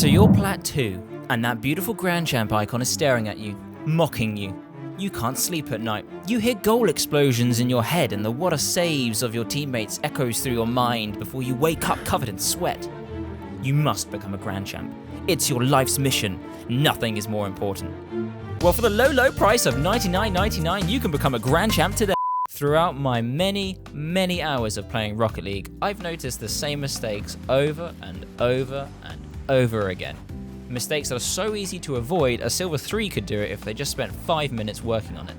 So you're Plat 2, and that beautiful Grand Champ icon is staring at you, mocking you. You can't sleep at night. You hear goal explosions in your head and the what a saves of your teammates echoes through your mind before you wake up covered in sweat. You must become a Grand Champ. It's your life's mission. Nothing is more important. Well, for the low price of $99.99, you can become a Grand Champ today. Throughout my many hours of playing Rocket League, I've noticed the same mistakes over and over and over again. Mistakes that are so easy to avoid, a Silver 3 could do it if they just spent 5 minutes working on it.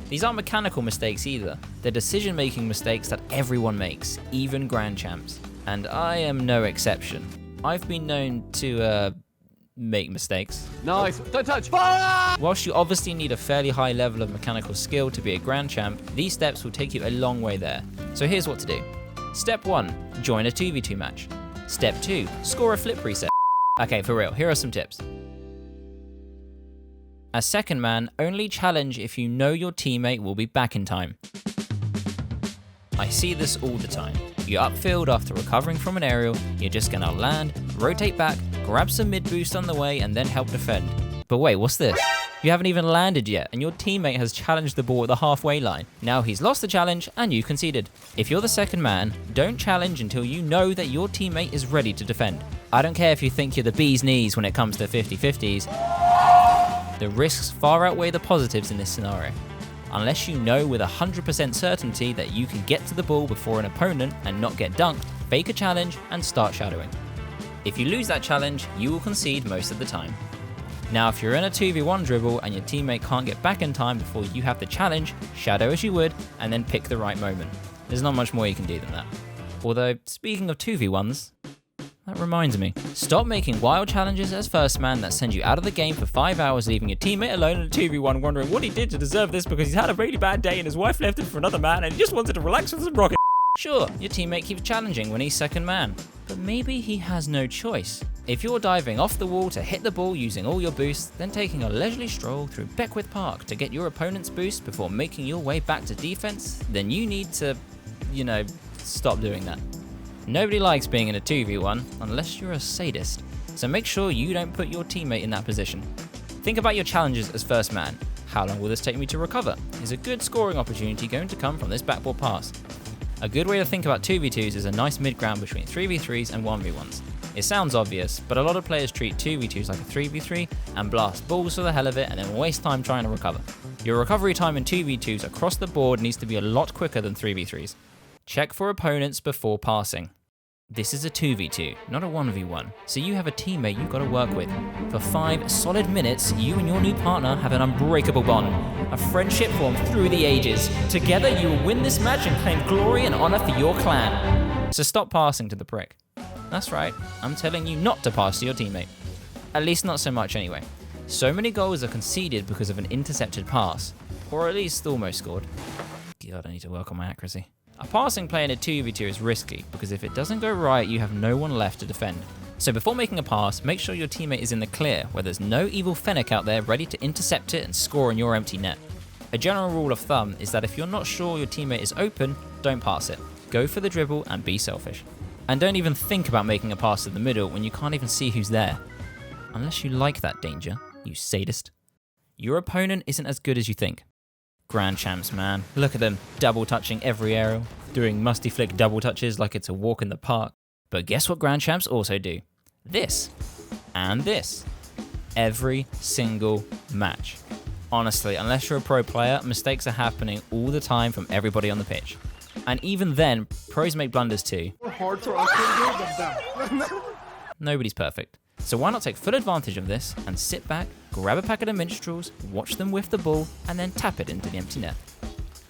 These aren't mechanical mistakes either. They're decision-making mistakes that everyone makes, even Grand Champs. And I am no exception. I've been known to, make mistakes. Nice, don't touch! Whilst you obviously need a fairly high level of mechanical skill to be a Grand Champ, these steps will take you a long way there. So here's what to do. Step 1, join a 2v2 match. Step 2, score a flip reset. Okay, for real, here are some tips. As second man, only challenge if you know your teammate will be back in time. I see this all the time. You're upfield after recovering from an aerial, you're just gonna land, rotate back, grab some mid boost on the way, and then help defend. But wait, what's this? You haven't even landed yet, and your teammate has challenged the ball at the halfway line. Now he's lost the challenge, and you've conceded. If you're the second man, don't challenge until you know that your teammate is ready to defend. I don't care if you think you're the bee's knees when it comes to 50-50s. The risks far outweigh the positives in this scenario. Unless you know with 100% certainty that you can get to the ball before an opponent and not get dunked, fake a challenge and start shadowing. If you lose that challenge, you will concede most of the time. Now, if you're in a 2v1 dribble and your teammate can't get back in time before you have the challenge, shadow as you would, and then pick the right moment. There's not much more you can do than that. Although, speaking of 2v1s, that reminds me. Stop making wild challenges as first man that send you out of the game for 5 hours, leaving your teammate alone in a 2v1 wondering what he did to deserve this because he's had a really bad day and his wife left him for another man and he just wanted to relax with some rocket. Sure, your teammate keeps challenging when he's second man, but maybe he has no choice. If you're diving off the wall to hit the ball using all your boosts, then taking a leisurely stroll through Beckwith Park to get your opponent's boost before making your way back to defense, then you need to, stop doing that. Nobody likes being in a 2v1 unless you're a sadist, so make sure you don't put your teammate in that position. Think about your challenges as first man. How long will this take me to recover? Is a good scoring opportunity going to come from this backboard pass? A good way to think about 2v2s is a nice mid-ground between 3v3s and 1v1s. It sounds obvious, but a lot of players treat 2v2s like a 3v3 and blast balls for the hell of it and then waste time trying to recover. Your recovery time in 2v2s across the board needs to be a lot quicker than 3v3s. Check for opponents before passing. This is a 2v2, not a 1v1, so you have a teammate you've got to work with. For 5 solid minutes, you and your new partner have an unbreakable bond, a friendship formed through the ages. Together you will win this match and claim glory and honor for your clan. So stop passing to the prick. That's right, I'm telling you not to pass to your teammate. At least not so much anyway. So many goals are conceded because of an intercepted pass, or at least almost scored. God, I need to work on my accuracy. A passing play in a 2v2 is risky because if it doesn't go right, you have no one left to defend. So before making a pass, make sure your teammate is in the clear where there's no evil Fennec out there ready to intercept it and score in your empty net. A general rule of thumb is that if you're not sure your teammate is open, don't pass it. Go for the dribble and be selfish. And don't even think about making a pass to the middle when you can't even see who's there. Unless you like that danger, you sadist. Your opponent isn't as good as you think. Grand Champs, man. Look at them, double touching every aerial, doing musty flick double touches like it's a walk in the park. But guess what Grand Champs also do? This. And this. Every single match. Honestly, unless you're a pro player, mistakes are happening all the time from everybody on the pitch. And even then, pros make blunders too. Nobody's perfect. So why not take full advantage of this and sit back, grab a packet of minstrels, watch them whiff the ball, and then tap it into the empty net.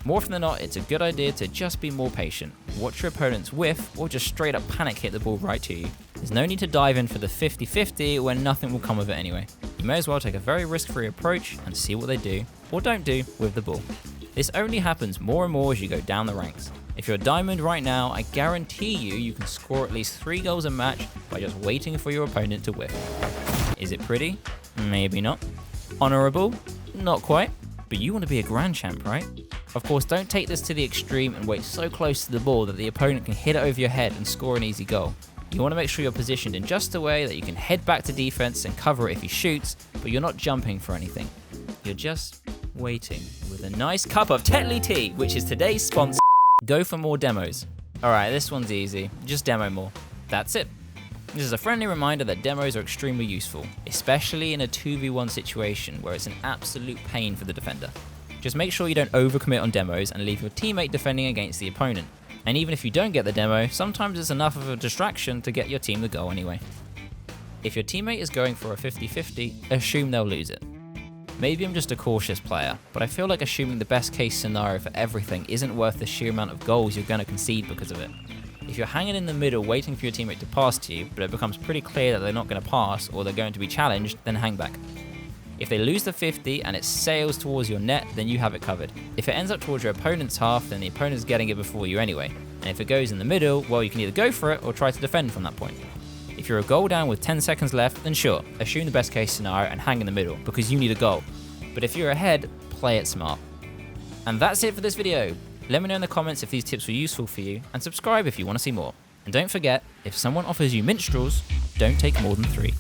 More often than not, it's a good idea to just be more patient, watch your opponent's whiff, or just straight up panic hit the ball right to you. There's no need to dive in for the 50-50 when nothing will come of it anyway. You may as well take a very risk-free approach and see what they do, or don't do, with the ball. This only happens more and more as you go down the ranks. If you're a diamond right now, I guarantee you can score at least 3 goals a match by just waiting for your opponent to whiff. Is it pretty? Maybe not. Honourable? Not quite. But you want to be a Grand Champ, right? Of course, don't take this to the extreme and wait so close to the ball that the opponent can hit it over your head and score an easy goal. You want to make sure you're positioned in just a way that you can head back to defense and cover it if he shoots, but you're not jumping for anything. You're just waiting with a nice cup of Tetley tea, which is today's sponsor. Go for more demos. Alright, this one's easy. Just demo more. That's it. This is a friendly reminder that demos are extremely useful, especially in a 2v1 situation where it's an absolute pain for the defender. Just make sure you don't overcommit on demos and leave your teammate defending against the opponent. And even if you don't get the demo, sometimes it's enough of a distraction to get your team the goal anyway. If your teammate is going for a 50-50, assume they'll lose it. Maybe I'm just a cautious player, but I feel like assuming the best case scenario for everything isn't worth the sheer amount of goals you're going to concede because of it. If you're hanging in the middle waiting for your teammate to pass to you, but it becomes pretty clear that they're not going to pass or they're going to be challenged, then hang back. If they lose the 50 and it sails towards your net, then you have it covered. If it ends up towards your opponent's half, then the opponent's getting it before you anyway. And if it goes in the middle, well, you can either go for it or try to defend from that point. If you're a goal down with 10 seconds left, then sure, assume the best case scenario and hang in the middle, because you need a goal. But if you're ahead, play it smart. And that's it for this video. Let me know in the comments if these tips were useful for you, and subscribe if you want to see more. And don't forget, if someone offers you minstrels, don't take more than 3.